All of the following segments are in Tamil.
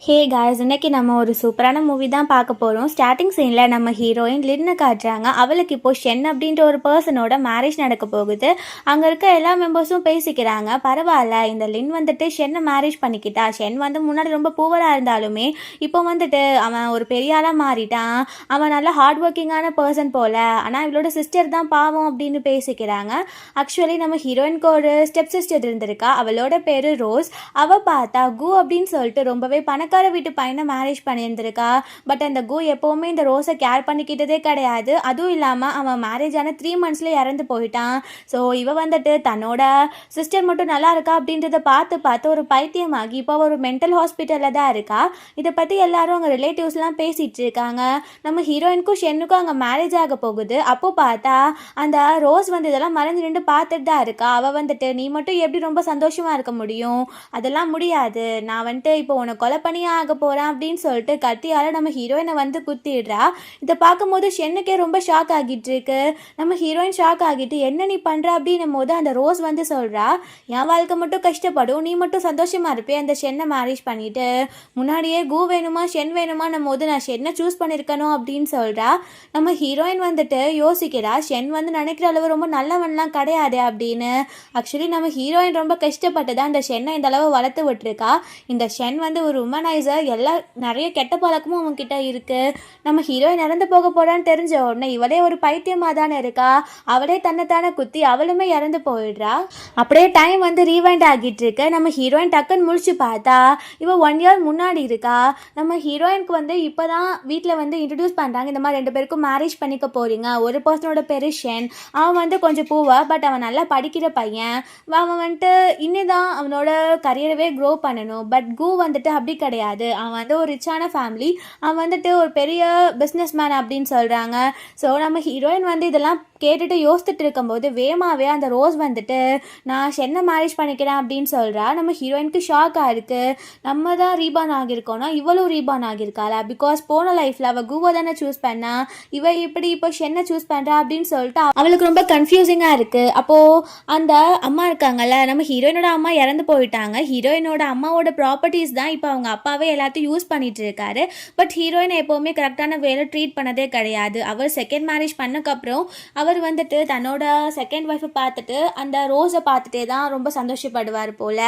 ஹே காய்ஸ், இன்னைக்கு நம்ம ஒரு சூப்பரான மூவி தான் பார்க்க போகிறோம். ஸ்டார்டிங் சீனில் நம்ம ஹீரோயின் லின்னு காட்டுறாங்க. அவளுக்கு இப்போ ஷென் அப்படின்ற ஒரு பர்சனோட மேரேஜ் நடக்க போகுது. அங்கே இருக்க எல்லா மெம்பர்ஸும் பேசிக்கிறாங்க. பரவாயில்ல, இந்த லின் வந்துட்டு ஷென்னை மேரேஜ் பண்ணிக்கிட்டா. ஷென் வந்து முன்னாடி ரொம்ப பூவராக இருந்தாலுமே இப்போ வந்துட்டு அவன் ஒரு பெரிய ஆளாக மாறிட்டான். அவன் நல்லா ஹார்ட் ஒர்க்கிங்கான பர்சன் போல். ஆனால் இவளோட சிஸ்டர் தான் பாவம் அப்படின்னு பேசிக்கிறாங்க. ஆக்சுவலி நம்ம ஹீரோயினுக்கு ஒரு ஸ்டெப் சிஸ்டர் இருந்திருக்கா. அவளோட பேர் ரோஸ். அவள் பார்த்தா கு அப்படின்னு சொல்லிட்டு ரொம்பவே பணக்கார வீட்டு பையனை மேரேஜ் பண்ணியிருந்திருக்கா. பட் அந்த கு எப்போவுமே இந்த ரோஸை கேர் பண்ணிக்கிட்டதே கிடையாது. அதுவும் இல்லாமல் அவன் மேரேஜ் ஆன 3 monthsல இறந்து போயிட்டான். ஸோ இவ வந்துட்டு தன்னோட சிஸ்டர் மட்டும் நல்லா இருக்கா அப்படின்றத பார்த்து ஒரு பைத்தியமாகி இப்போ ஒரு மென்டல் ஹாஸ்பிட்டலில் தான் இருக்கா. இதை பற்றி எல்லாரும் அங்கே ரிலேட்டிவ்ஸ்லாம் பேசிகிட்டு இருக்காங்க. நம்ம ஹீரோயினுக்கும் ஷென்னுக்கும் அங்கே மேரேஜ் ஆக போகுது. அப்போ பார்த்தா அந்த ரோஸ் வந்து இதெல்லாம் மறந்து நின்று பார்த்துட்டு தான் இருக்கா. அவள் வந்துட்டு நீ மட்டும் எப்படி ரொம்ப சந்தோஷமாக இருக்க முடியும், அதெல்லாம் முடியாது, நான் வந்துட்டு இப்போ உன்னை கொலை பண்ணி ஆக போகிறேன் அப்படின்னு சொல்லிட்டு கத்தியால் நம்ம ஹீரோயினை வந்து குத்திடுறா. இதை பார்க்கும்போது ஷென்னுக்கே ரொம்ப ஷாக் ஆகிட்டு இருக்கு. நம்ம ஹீரோயின் ஷாக் ஆகிட்டு என்ன நீ பண்ணுற அப்படின்னும் போது அந்த ரோஸ் வந்து சொல்கிறா, என் வாழ்க்கை மட்டும் கஷ்டப்படும், நீ மட்டும் சந்தோஷமாக இருப்பே அந்த ஷென்னை மேரேஜ் பண்ணிட்டு. முன்னாடியே கு வேணுமா ஷென் வேணுமான்னும் போது நான் ஷென்னை சூஸ் பண்ணியிருக்கணும் அப்படின்னு சொல்கிறா. நம்ம ஹீரோயின் வந்துட்டு யோசிக்கிறா, ஷென் வந்து நினைக்கிற அளவு ரொம்ப நல்லவன்லாம் கிடையாது அப்படின்னு. ஆக்சுவலி நம்ம ஹீரோயின் ரொம்ப கஷ்டப்பட்டு தான் இந்த ஷென்னை இந்த அளவு வளர்த்து விட்டுருக்கா. இந்த ஷென் வந்து ஒரு உமனைசர், எல்லாம் நிறைய கெட்ட பழக்கமும் அவங்ககிட்ட இருக்குது. நம்ம ஹீரோயின் இறந்து போக போகிறான்னு தெரிஞ்ச உடனே இவளே ஒரு பைத்தியமாக தானே இருக்கா. அவளே தன்னைத்தானே குத்தி அவளுமே இறந்து போயிடுறா. அப்படியே டைம் வந்து ரீவைண்ட் ஆகிட்டு இருக்கு. நம்ம ஹீரோயின் டக்குன்னு முழிச்சு பார்த்தா இவ 1 year முன்னாடி இருக்கா. நம்ம ஹீரோயினுக்கு வந்து இப்போ தான் வீட்டில் வந்து இன்ட்ரடியூஸ் பண்ணுறாங்க, இந்த மாதிரி 2 பேருக்கும் மேரேஜ் பண்ணிக்க போகிறீங்க. ஒரு பர்சனோட பேர் ஷென். அவன் வந்து கொஞ்சம் பூவா, பட் அவன் நல்லா படிக்கிற பையன். அவன் வந்துட்டு இன்னுதான் அவனோட கரியரவே க்ரோ பண்ணணும். பட் கு வந்துட்டு அப்படி கிடையாது. அவன் வந்து ஒரு ரிச்சான ஃபேமிலி. அவன் வந்துட்டு ஒரு பெரிய பிஸ்னஸ் மேன் அப்படின்னு சொல்கிறாங்க. ஸோ நம்ம ஹீரோயின் வந்து இதெல்லாம் கேட்டுட்டு யோசிச்சுட்டு இருக்கும்போது வேமாவே அந்த ரோஸ் வந்துட்டு நான் ஷென்னை மேரேஜ் பண்ணிக்கிறேன் அப்படின்னு சொல்கிறா. நம்ம ஹீரோயினுக்கு ஷாக்காக இருக்குது. நம்ம தான் ரீபான் ஆகியிருக்கோன்னா இவளும் ரீபான் ஆகியிருக்காளா? பிகாஸ் போன லைஃப்பில் அவள் குவை தானே சூஸ் பண்ணா, இவ இப்படி இப்போ ஷென்னை சூஸ் பண்ணுறா அப்படின்னு சொல்லிட்டு அவளுக்கு ரொம்ப கன்ஃபியூசிங்காக இருக்குது. அப்போது அந்த அம்மா இருக்காங்கல்ல, நம்ம ஹீரோயினோட அம்மா இறந்து போயிட்டாங்க. ஹீரோயினோட அம்மாவோட ப்ராப்பர்ட்டிஸ் தான் இப்போ அவங்க அப்பாவே எல்லாத்தையும் யூஸ் பண்ணிட்டு இருக்காரு. பட் ஹீரோயினை எப்போவுமே கரெக்டான வேலை ட்ரீட் பண்ணதே கிடையாது. அவர் செகண்ட் மேரேஜ் பண்ணக்கப்புறம் அவர் வந்துட்டு தன்னோட செகண்ட் ஒய்ஃபை பார்த்துட்டு அந்த ரோஸை பார்த்துட்டே தான் ரொம்ப சந்தோஷப்படுவார் போல்.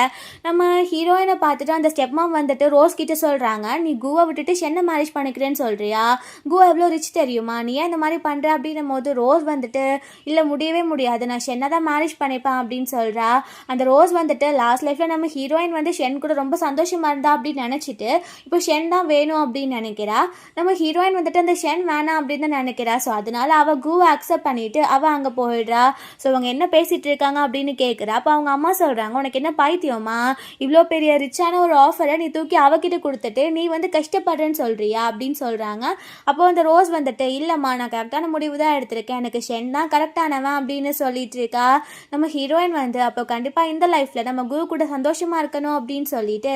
நம்ம ஹீரோயினை பார்த்துட்டு அந்த ஸ்டெப் மாம் வந்துட்டு ரோஸ் கிட்ட சொல்கிறாங்க, நீ குவை விட்டுட்டு ஷென்னை மேரேஜ் பண்ணிக்கிறேன்னு சொல்கிறியா? குவா எவ்வளோ ரிச் தெரியுமா, நீ ஏன் இந்த மாதிரி பண்ணுற அப்படின்னும் போது ரோஸ் வந்துட்டு இல்லை முடியவே முடியாது, நான் ஷென்னை தான் மேரேஜ் பண்ணிப்பேன் அப்படின்னு சொல்கிறா. அந்த ரோஸ் வந்துட்டு லாஸ்ட் லைஃப்பில் நம்ம ஹீரோயின் வந்து ஷென் கூட ரொம்ப சந்தோஷமாக இருந்தா அப்படின்னு நினச்சிட்டு இப்போ ஷென் தான் வேணும் அப்படின்னு நினைக்கிறா. நம்ம ஹீரோயின் வந்துட்டு அந்த ஷென் வேணாம் அப்படின்னு தான் நினைக்கிறா. ஸோ அதனால அவள் குவை அக்செப்ட் பண்ணிட்டு அவள் அங்கே போயிடுறா. ஸோ அவங்க என்ன பேசிகிட்டு இருக்காங்க அப்படின்னு கேட்குறா. அப்போ அவங்க அம்மா சொல்கிறாங்க, உனக்கு என்ன பைத்தியமா, இவ்வளோ பெரிய ரிச்சான ஒரு ஆஃபரை நீ தூக்கி அவகிட்ட கொடுத்துட்டு நீ வந்து கஷ்டப்படுறேன்னு சொல்கிறியா அப்படின்னு சொல்கிறாங்க. அப்போ அந்த ரோஸ் வந்துட்டு இல்லைம்மா, நான் கரெக்டான முடிவு தான் எடுத்திருக்கேன், எனக்கு ஷென் தான் கரெக்டானவன் அப்படின்னு சொல்லிட்டு இருக்கா. நம்ம ஹீரோயின் வந்து அப்போ கண்டிப்பாக இந்த லைஃப்பில் நம்ம குரு கூட சந்தோஷமாக இருக்கணும் அப்படின்னு சொல்லிட்டு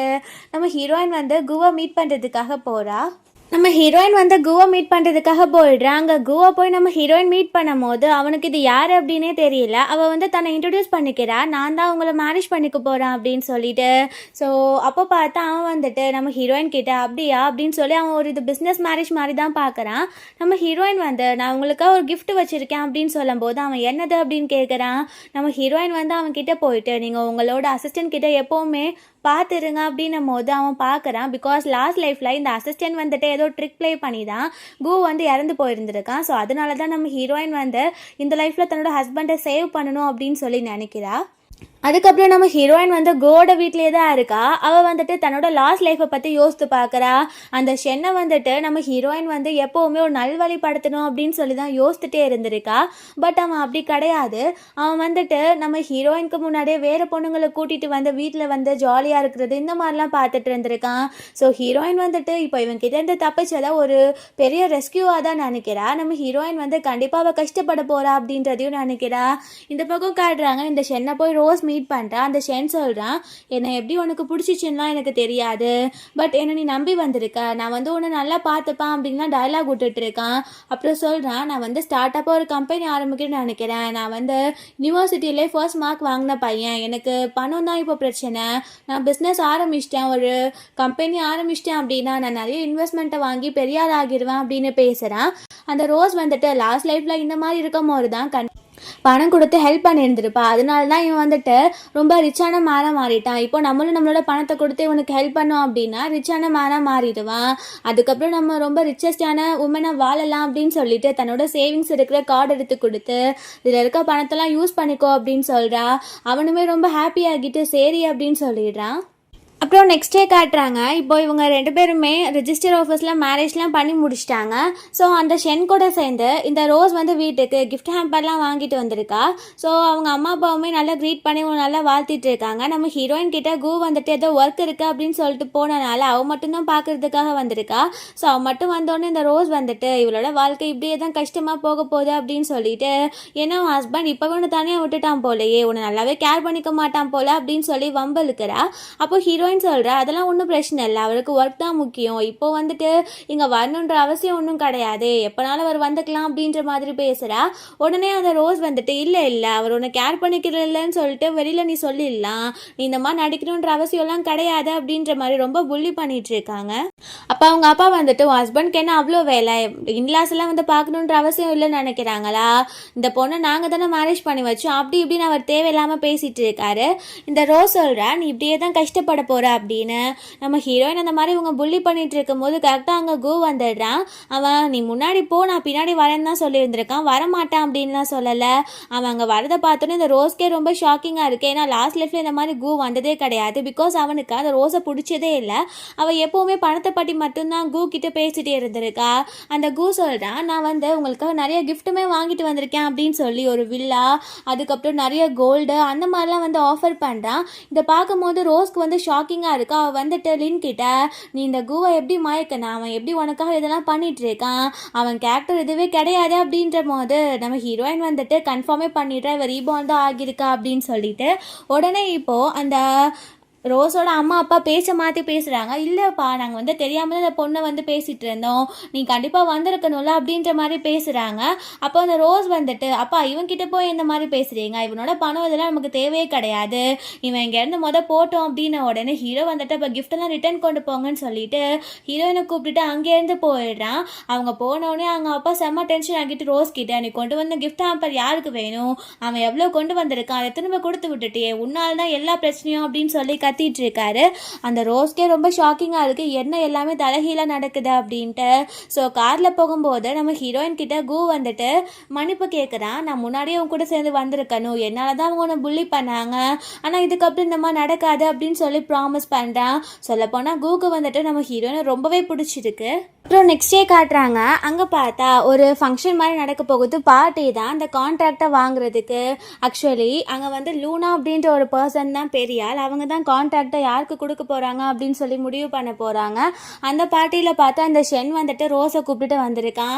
நம்ம ஹீரோயின் வந்து குவை மீட் பண்ணுறதுக்காக போகிறா. நம்ம ஹீரோயின் வந்து குவை மீட் பண்ணுறதுக்காக போயிடுறான். அங்கே குவை போய் நம்ம ஹீரோயின் மீட் பண்ணும் போது அவனுக்கு இது யார் அப்படின்னே தெரியல. அவள் வந்து தன்னை இன்ட்ரடியூஸ் பண்ணிக்கிறா, நான் தான் அவங்கள மேரேஜ் பண்ணிக்க போகிறேன் அப்படின்னு சொல்லிட்டு. ஸோ அப்போ பார்த்தா அவன் வந்துட்டு நம்ம ஹீரோயின் கிட்ட அப்படியா அப்படின்னு சொல்லி அவன் ஒரு இது பிஸ்னஸ் மேரேஜ் மாதிரி தான் பார்க்குறான். நம்ம ஹீரோயின் வந்து நான் உங்களுக்காக ஒரு கிஃப்ட் வச்சுருக்கேன் அப்படின்னு சொல்லும்போது அவன் என்னது அப்படின்னு கேட்குறான். நம்ம ஹீரோயின் வந்து அவன் கிட்ட போயிட்டு நீங்கள் உங்களோட அசிஸ்டன்ட் கிட்ட எப்போவுமே பார்த்துருங்க அப்படின்னும் போது அவன் பார்க்குறான். பிகாஸ் லாஸ்ட் லைஃப்பில் இந்த அசிஸ்டன்ட் வந்துட்டு ஏதோ ட்ரிக் ப்ளே பண்ணி தான் கு வந்து இறந்து போயிருந்திருக்கான். ஸோ அதனால தான் நம்ம ஹீரோயின் வந்து இந்த லைஃப்பில் தன்னோட ஹஸ்பண்டை சேவ் பண்ணணும் அப்படின்னு சொல்லி நினைக்கிறா. அதுக்கப்புறம் நம்ம ஹீரோயின் வந்து கோட வீட்டிலே தான் இருக்கா. அவள் வந்துட்டு தன்னோட லாஸ்ட் லைஃப்பை பற்றி யோசித்து பார்க்குறா. அந்த ஷென்னை வந்துட்டு நம்ம ஹீரோயின் வந்து எப்போவுமே ஒரு நல்வழிப்படுத்தணும் அப்படின்னு சொல்லி தான் யோசிச்சுட்டே இருந்திருக்கா. பட் அவன் அப்படி கிடையாது. அவன் வந்துட்டு நம்ம ஹீரோயினுக்கு முன்னாடியே வேறு பொண்ணுங்களை கூட்டிகிட்டு வந்து வீட்டில் வந்து ஜாலியாக இருக்கிறது இந்த மாதிரிலாம் பார்த்துட்டு இருந்திருக்கான். ஸோ ஹீரோயின் வந்துட்டு இப்போ இவன்கிட்ட இருந்து தப்பிச்சதை ஒரு பெரிய ரெஸ்கியூவாக தான் நினைக்கிறா. நம்ம ஹீரோயின் வந்து கண்டிப்பாக அவள் கஷ்டப்பட போகிறா அப்படின்றதையும் நினைக்கிறா. இந்த பக்கம் காட்டுறாங்க, இந்த ஷென்னை போய் ரோஸ் மீட் பண்ணுறான். அந்த ஷென் சொல்கிறான், என்னை எப்படி உனக்கு பிடிச்சிச்சுன்னா எனக்கு தெரியாது, பட் என்னை நீ நம்பி வந்திருக்க, நான் வந்து உன்னை நல்லா பார்த்துப்பேன் அப்படின்லாம் டயலாக் விட்டுட்டு இருக்கான். அப்புறம் சொல்கிறான், நான் வந்து ஸ்டார்ட் அப்பாக ஒரு கம்பெனி ஆரம்பிக்கணும்னு நினைக்கிறேன், நான் வந்து யூனிவர்சிட்டியிலே ஃபர்ஸ்ட் மார்க் வாங்கின பையன், எனக்கு பணம் தான் இப்போ பிரச்சனை, நான் பிஸ்னஸ் ஆரம்பிச்சிட்டேன், ஒரு கம்பெனி ஆரம்பிச்சிட்டேன் அப்படின்னா நான் நிறைய இன்வெஸ்ட்மெண்ட்டை வாங்கி பெரிய ஆள் ஆகிடுவேன் அப்படின்னு பேசுகிறேன். அந்த ரோஸ் வந்துட்டு லாஸ்ட் லைஃப்பில் இந்த மாதிரி இருக்கும் போது தான் பணம் கொடுத்து ஹெல்ப் பண்ணியிருந்திருப்பா, அதனால தான் இவன் வந்துட்டு ரொம்ப ரிச்சான மேனாக மாறிட்டான். இப்போ நம்மளும் நம்மளோட பணத்தை கொடுத்து இவனுக்கு ஹெல்ப் பண்ணோம் அப்படின்னா ரிச்சான மேனாக மாறிடுவான். அதுக்கப்புறம் நம்ம ரொம்ப ரிச்சஸ்டான உமனாக வாழலாம் அப்படின்னு சொல்லிட்டு தன்னோட சேவிங்ஸ் இருக்கிற கார்டு எடுத்து கொடுத்து இதில் இருக்க பணத்தெல்லாம் யூஸ் பண்ணிக்கோ அப்படின்னு சொல்கிறா. அவனுமே ரொம்ப ஹாப்பி ஆகிட்டு சரி அப்படின்னு சொல்லிடுறான். அப்புறம் நெக்ஸ்ட் டே காட்டுறாங்க. இப்போ இவங்க 2 பேருமே ரெஜிஸ்டர் ஆஃபீஸில் மேரேஜ்லாம் பண்ணி முடிச்சிட்டாங்க. ஸோ அந்த ஷென் கூட சேர்ந்து இந்த ரோஸ் வந்து வீட்டுக்கு கிஃப்ட் ஹேம்பர்லாம் வாங்கிட்டு வந்திருக்கா. ஸோ அவங்க அம்மா அப்பாவுமே நல்லா க்ரீட் பண்ணி நல்லா வாழ்த்திட்டு இருக்காங்க. நம்ம ஹீரோயின் கிட்ட கூ வந்துட்டு ஏதோ ஒர்க் இருக்குது அப்படின்னு சொல்லிட்டு போனனால அவள் மட்டும்தான் பார்க்குறதுக்காக வந்திருக்கா. ஸோ அவள் மட்டும் வந்தோடனே இந்த ரோஸ் வந்துட்டு இவளோட வாழ்க்கை இப்படியே தான் கஷ்டமாக போக போகுது அப்படின்னு சொல்லிட்டு, ஏன்னா உன் ஹஸ்பண்ட் இப்போவே ஒன்று தனியாக விட்டுட்டான் போலையே, உன்னை நல்லாவே கேர் பண்ணிக்க மாட்டான் போல அப்படின்னு சொல்லி வம்பலுக்கிறா. அப்போ ஹீரோயின் சொல்கிறா, அதெல்லாம் ஒன்றும் பிரச்சனை இல்லை, அவருக்கு ஒர்க் தான் முக்கியம், இப்போ வந்துட்டு இங்கே வரணுன்ற அவசியம் ஒன்றும் கிடையாது, எப்போனாலும் அவர் வந்துக்கலாம் அப்படின்ற மாதிரி பேசுகிறா. உடனே அந்த ரோஸ் வந்துட்டு இல்லை அவர் உன்னை கேர் பண்ணிக்கிறதில்லன்னு சொல்லிட்டு வெளியில் நீ சொல்லிடலாம், நீ இந்த மாதிரி நடிக்கணுன்ற அவசியம்லாம் கிடையாது அப்படின்ற மாதிரி ரொம்ப புள்ளி பண்ணிட்டு இருக்காங்க. அப்போ அவங்க அப்பா வந்துட்டு உன் ஹஸ்பண்ட்க்கு என்ன அவ்வளோ வேலை, இன்லாஸ் எல்லாம் வந்து பார்க்கணுன்ற அவசியம் இல்லைன்னு நினைக்கிறாங்களா, இந்த பொண்ணை நாங்கள் தானே மேரேஜ் பண்ணி வச்சோம் அப்படி இப்படின்னு அவர் தேவையில்லாமல் பேசிகிட்டு இருக்காரு. இந்த ரோஸ் சொல்கிறா, நீ இப்படியே தான் கஷ்டப்பட போகிற அப்படின்னு. நம்ம ஹீரோயின் அந்த மாதிரி இவங்க புள்ளி பண்ணிட்டு இருக்கும்போது கரெக்டாக அங்கே கூ வந்துடுறான். அவன் நீ முன்னாடி போ நான் பின்னாடி வரேன்னு தான் சொல்லியிருந்திருக்கான், வரமாட்டான் அப்படின்லாம் சொல்லலை. அவன் அங்கே வரதை பார்த்தோன்னே இந்த ரோஸ்க்கே ரொம்ப ஷாக்கிங்காக இருக்குது. ஏன்னா லாஸ்ட் லைஃப்பில் இந்த மாதிரி கூ வந்ததே கிடையாது. பிகாஸ் அவனுக்கு அந்த ரோஸை பிடிச்சதே இல்லை. அவள் எப்போவுமே பணத்தை பற்றி மட்டும்தான் கூ கிட்ட பேசிகிட்டே இருந்திருக்கா. அந்த கூ சொல்கிறான், நான் வந்து உங்களுக்காக நிறைய கிஃப்ட்டுமே வாங்கிட்டு வந்திருக்கேன் அப்படின்னு சொல்லி ஒரு வில்லா, அதுக்கப்புறம் நிறைய கோல்டு அந்த மாதிரிலாம் வந்து ஆஃபர் பண்ணுறான். இதை பார்க்கும்போது ரோஸ்க்கு வந்து ஷாக்கிங்காக இருக்கா. அவள் வந்துட்டு லின் கிட்ட, நீ இந்த கூவை எப்படி மயக்கனா, அவன் எப்படி உனக்காக இதெல்லாம் பண்ணிட்டு இருக்கான், அவன் கேரக்டர் இதுவே கிடையாது அப்படின்ற போது நம்ம ஹீரோயின் வந்துட்டு கன்ஃபார்மே பண்ணிடுறா இவ ரீபாண்ட் தான் ஆகியிருக்கா அப்படின்னு சொல்லிட்டு. உடனே இப்போது அந்த ரோஸோட அம்மா அப்பா பேச்ச மாற்றி பேசுகிறாங்க. இல்லைப்பா நாங்கள் வந்து தெரியாமல் அந்த பொண்ணை வந்து பேசிகிட்டு இருந்தோம், நீ கண்டிப்பாக வந்திருக்கணும்ல அப்படின்ற மாதிரி பேசுகிறாங்க. அப்போ அந்த ரோஸ் வந்துட்டு, அப்பா இவன்கிட்ட போய் இந்த மாதிரி பேசுகிறீங்க, இவனோட பணம் இதெல்லாம் நமக்கு தேவையே கிடையாது, இவன் இங்கேருந்து போட்டோம் அப்படின்ன உடனே ஹீரோ வந்துட்டு இப்போ கிஃப்டெல்லாம் ரிட்டர்ன் கொண்டு போங்கன்னு சொல்லிட்டு ஹீரோயினை கூப்பிட்டுட்டு அங்கேருந்து போயிடுறான். அவங்க போனோடனே அவங்க அப்பா செம்ம டென்ஷன் ஆகிட்டு ரோஸ் கிட்ட, நீ கொண்டு வந்த கிஃப்ட் ஹேம்பர் யாருக்கு வேணும், அவன் எவ்வளோ கொண்டு வந்திருக்கான், அதை திரும்ப கொடுத்து விட்டுட்டே, உன்னால் தான் எல்லா பிரச்சனையும் அப்படின்னு சொல்லி கத்திட்டு இருக்காரு. அந்த ரோஸ்க்கே ரொம்ப ஷாக்கிங்காக இருக்குது, என்ன எல்லாமே தலைகீழாக நடக்குது அப்படின்ட்டு. ஸோ காரில் போகும்போது நம்ம ஹீரோயின் கிட்ட கூ வந்துட்டு மன்னிப்பு கேட்குறான், நான் முன்னாடியே அவங்க கூட சேர்ந்து வந்திருக்கணும், என்னால் தான் அவங்க ஒன்று புள்ளி பண்ணாங்க, ஆனால் இதுக்கப்புறம் இந்த மாதிரி நடக்காது அப்படின்னு சொல்லி ப்ராமிஸ் பண்ணுறான். சொல்லப்போனால் கூக்கு வந்துட்டு நம்ம ஹீரோயினை ரொம்பவே பிடிச்சிருக்கு. அப்புறம் நெக்ஸ்ட் டே காட்டுறாங்க. அங்கே பார்த்தா ஒரு ஃபங்க்ஷன் மாதிரி நடக்க போகுது, பார்ட்டி தான். அந்த கான்ட்ராக்டை வாங்குறதுக்கு ஆக்சுவலி அங்கே வந்து லூனா அப்படின்ற ஒரு பர்சன் தான் பெரியாள், அவங்க தான் கான்ட்ராக்டை யாருக்கு கொடுக்க போகிறாங்க அப்படின்னு சொல்லி முடிவு பண்ண போகிறாங்க. அந்த பார்ட்டியில் பார்த்தா அந்த ஷென் வந்துட்டு ரோஸை கூப்பிட்டு வந்திருக்கான்.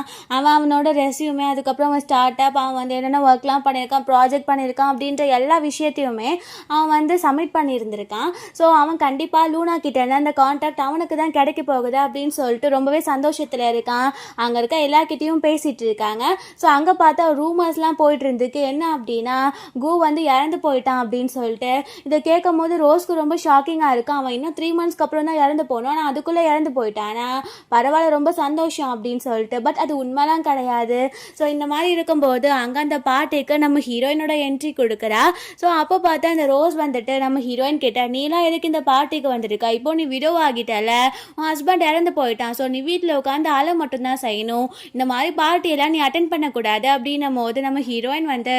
அவனோட ரெஸ்யூமே, அதுக்கப்புறம் அவன் ஸ்டார்ட் அப், அவன் வந்து என்னென்ன ஒர்க்லாம் பண்ணியிருக்கான், ப்ராஜெக்ட் பண்ணியிருக்கான் அப்படின்ற எல்லா விஷயத்தையுமே அவன் வந்து சப்மிட் பண்ணியிருந்திருக்கான். ஸோ அவன் கண்டிப்பாக லூனா கிட்டேருந்து அந்த கான்ட்ராக்ட் அவனுக்கு தான் கிடைக்க போகுது அப்படின்னு சொல்லிட்டு ரொம்பவே சந்தோஷத்தில் இருக்கான். அங்கே இருக்க எல்லார்கிட்டையும் பேசிகிட்டு இருக்காங்க. ஸோ அங்கே பார்த்தா ரூமர்ஸ்லாம் போயிட்டு இருந்துருக்கு, என்ன அப்படின்னா கூ வந்து இறந்து போயிட்டான் அப்படின்னு சொல்லிட்டு. இதை கேட்கும் போது ரோஸ்க்கு ரொம்ப ஷாக்கிங்காக இருக்கும். அவன் இன்னும் 3 மந்த்ஸ்க்கு அப்புறம் தான் இறந்து போனோம், ஆனால் அதுக்குள்ளே இறந்து போயிட்டானா, பரவாயில்ல ரொம்ப சந்தோஷம் அப்படின்னு சொல்லிட்டு. பட் அது உண்மைலாம் கிடையாது. ஸோ இந்த மாதிரி இருக்கும்போது அங்கே அந்த பார்ட்டிக்கு நம்ம ஹீரோயினோட என்ட்ரி கொடுக்குறா. ஸோ அப்போ பார்த்தா அந்த ரோஸ் வந்துட்டு நம்ம ஹீரோயின் கிட்ட, நீலாம் எதுக்கு இந்த பார்ட்டிக்கு வந்திருக்கா, இப்போ நீ விடோ ஆகிட்டல, உன் ஹஸ்பண்ட் இறந்து போயிட்டான், ஸோ நீ வீட்டில் உட்காந்து ஆளை மட்டும்தான் செய்யணும், இந்த மாதிரி பார்ட்டியெல்லாம் நீ அட்டென்ட் பண்ணக்கூடாது அப்படின்னும் போது நம்ம ஹீரோயின் வந்து,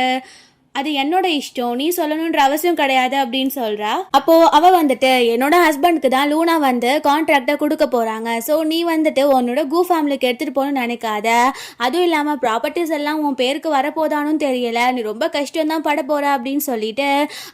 அது என்னோட இஷ்டம், நீ சொல்லணுன்ற அவசியம் கிடையாது அப்படின்னு சொல்கிறா. அப்போது அவள் வந்துட்டு, என்னோட ஹஸ்பண்டுக்கு தான் லூனா வந்து கான்ட்ராக்டை கொடுக்க போகிறாங்க, ஸோ நீ வந்துட்டு உன்னோட கூ ஃபேமிலிக்கு எடுத்துகிட்டு போகணும்னு நினைக்காத, அதுவும் இல்லாமல் ப்ராப்பர்ட்டிஸ் எல்லாம் உன் பேருக்கு வரப்போதானு தெரியல, நீ ரொம்ப கஷ்டம் தான் பட போகிற அப்படின்னு சொல்லிட்டு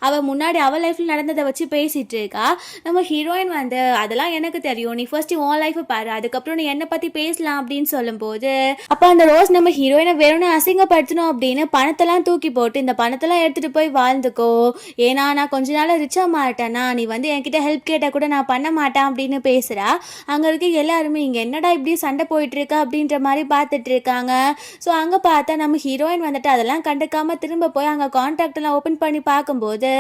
அவள் முன்னாடி அவள் லைஃப்பில் நடந்ததை வச்சு பேசிகிட்டு இருக்கா. நம்ம ஹீரோயின் வந்து, அதெல்லாம் எனக்கு தெரியும், நீ ஃபர்ஸ்ட் உன் லைஃப்பை பாரு, அதுக்கப்புறம் நீ என்னை பற்றி பேசலாம் அப்படின்னு சொல்லும்போது, அப்போ அந்த ரோஸ் நம்ம ஹீரோயினை வேணும்னு அசிங்கப்படுத்தணும் அப்படின்னு பணத்தெல்லாம் தூக்கி போட்டு, இந்த பணத்தெல்லாம் எடுத்துகிட்டு போய் வாழ்ந்துக்கோ, ஏன்னா நான் கொஞ்ச நாள் ரிச்சாக மாட்டேன்னா நீ வந்து என்கிட்ட ஹெல்ப் கேட்டால் கூட நான் பண்ண மாட்டேன் அப்படின்னு பேசுகிறா. அங்கே இருக்க எல்லாருமே இங்கே என்னடா இப்படி சண்டை போயிட்டுருக்கா அப்படின்ற மாதிரி பார்த்துட்டு இருக்காங்க. ஸோ அங்கே பார்த்தா நம்ம ஹீரோயின் வந்துட்டு அதெல்லாம் கண்டுக்காமல் திரும்ப போய் அங்கே கான்டாக்டெல்லாம் ஓப்பன் பண்ணி பார்க்கும்போது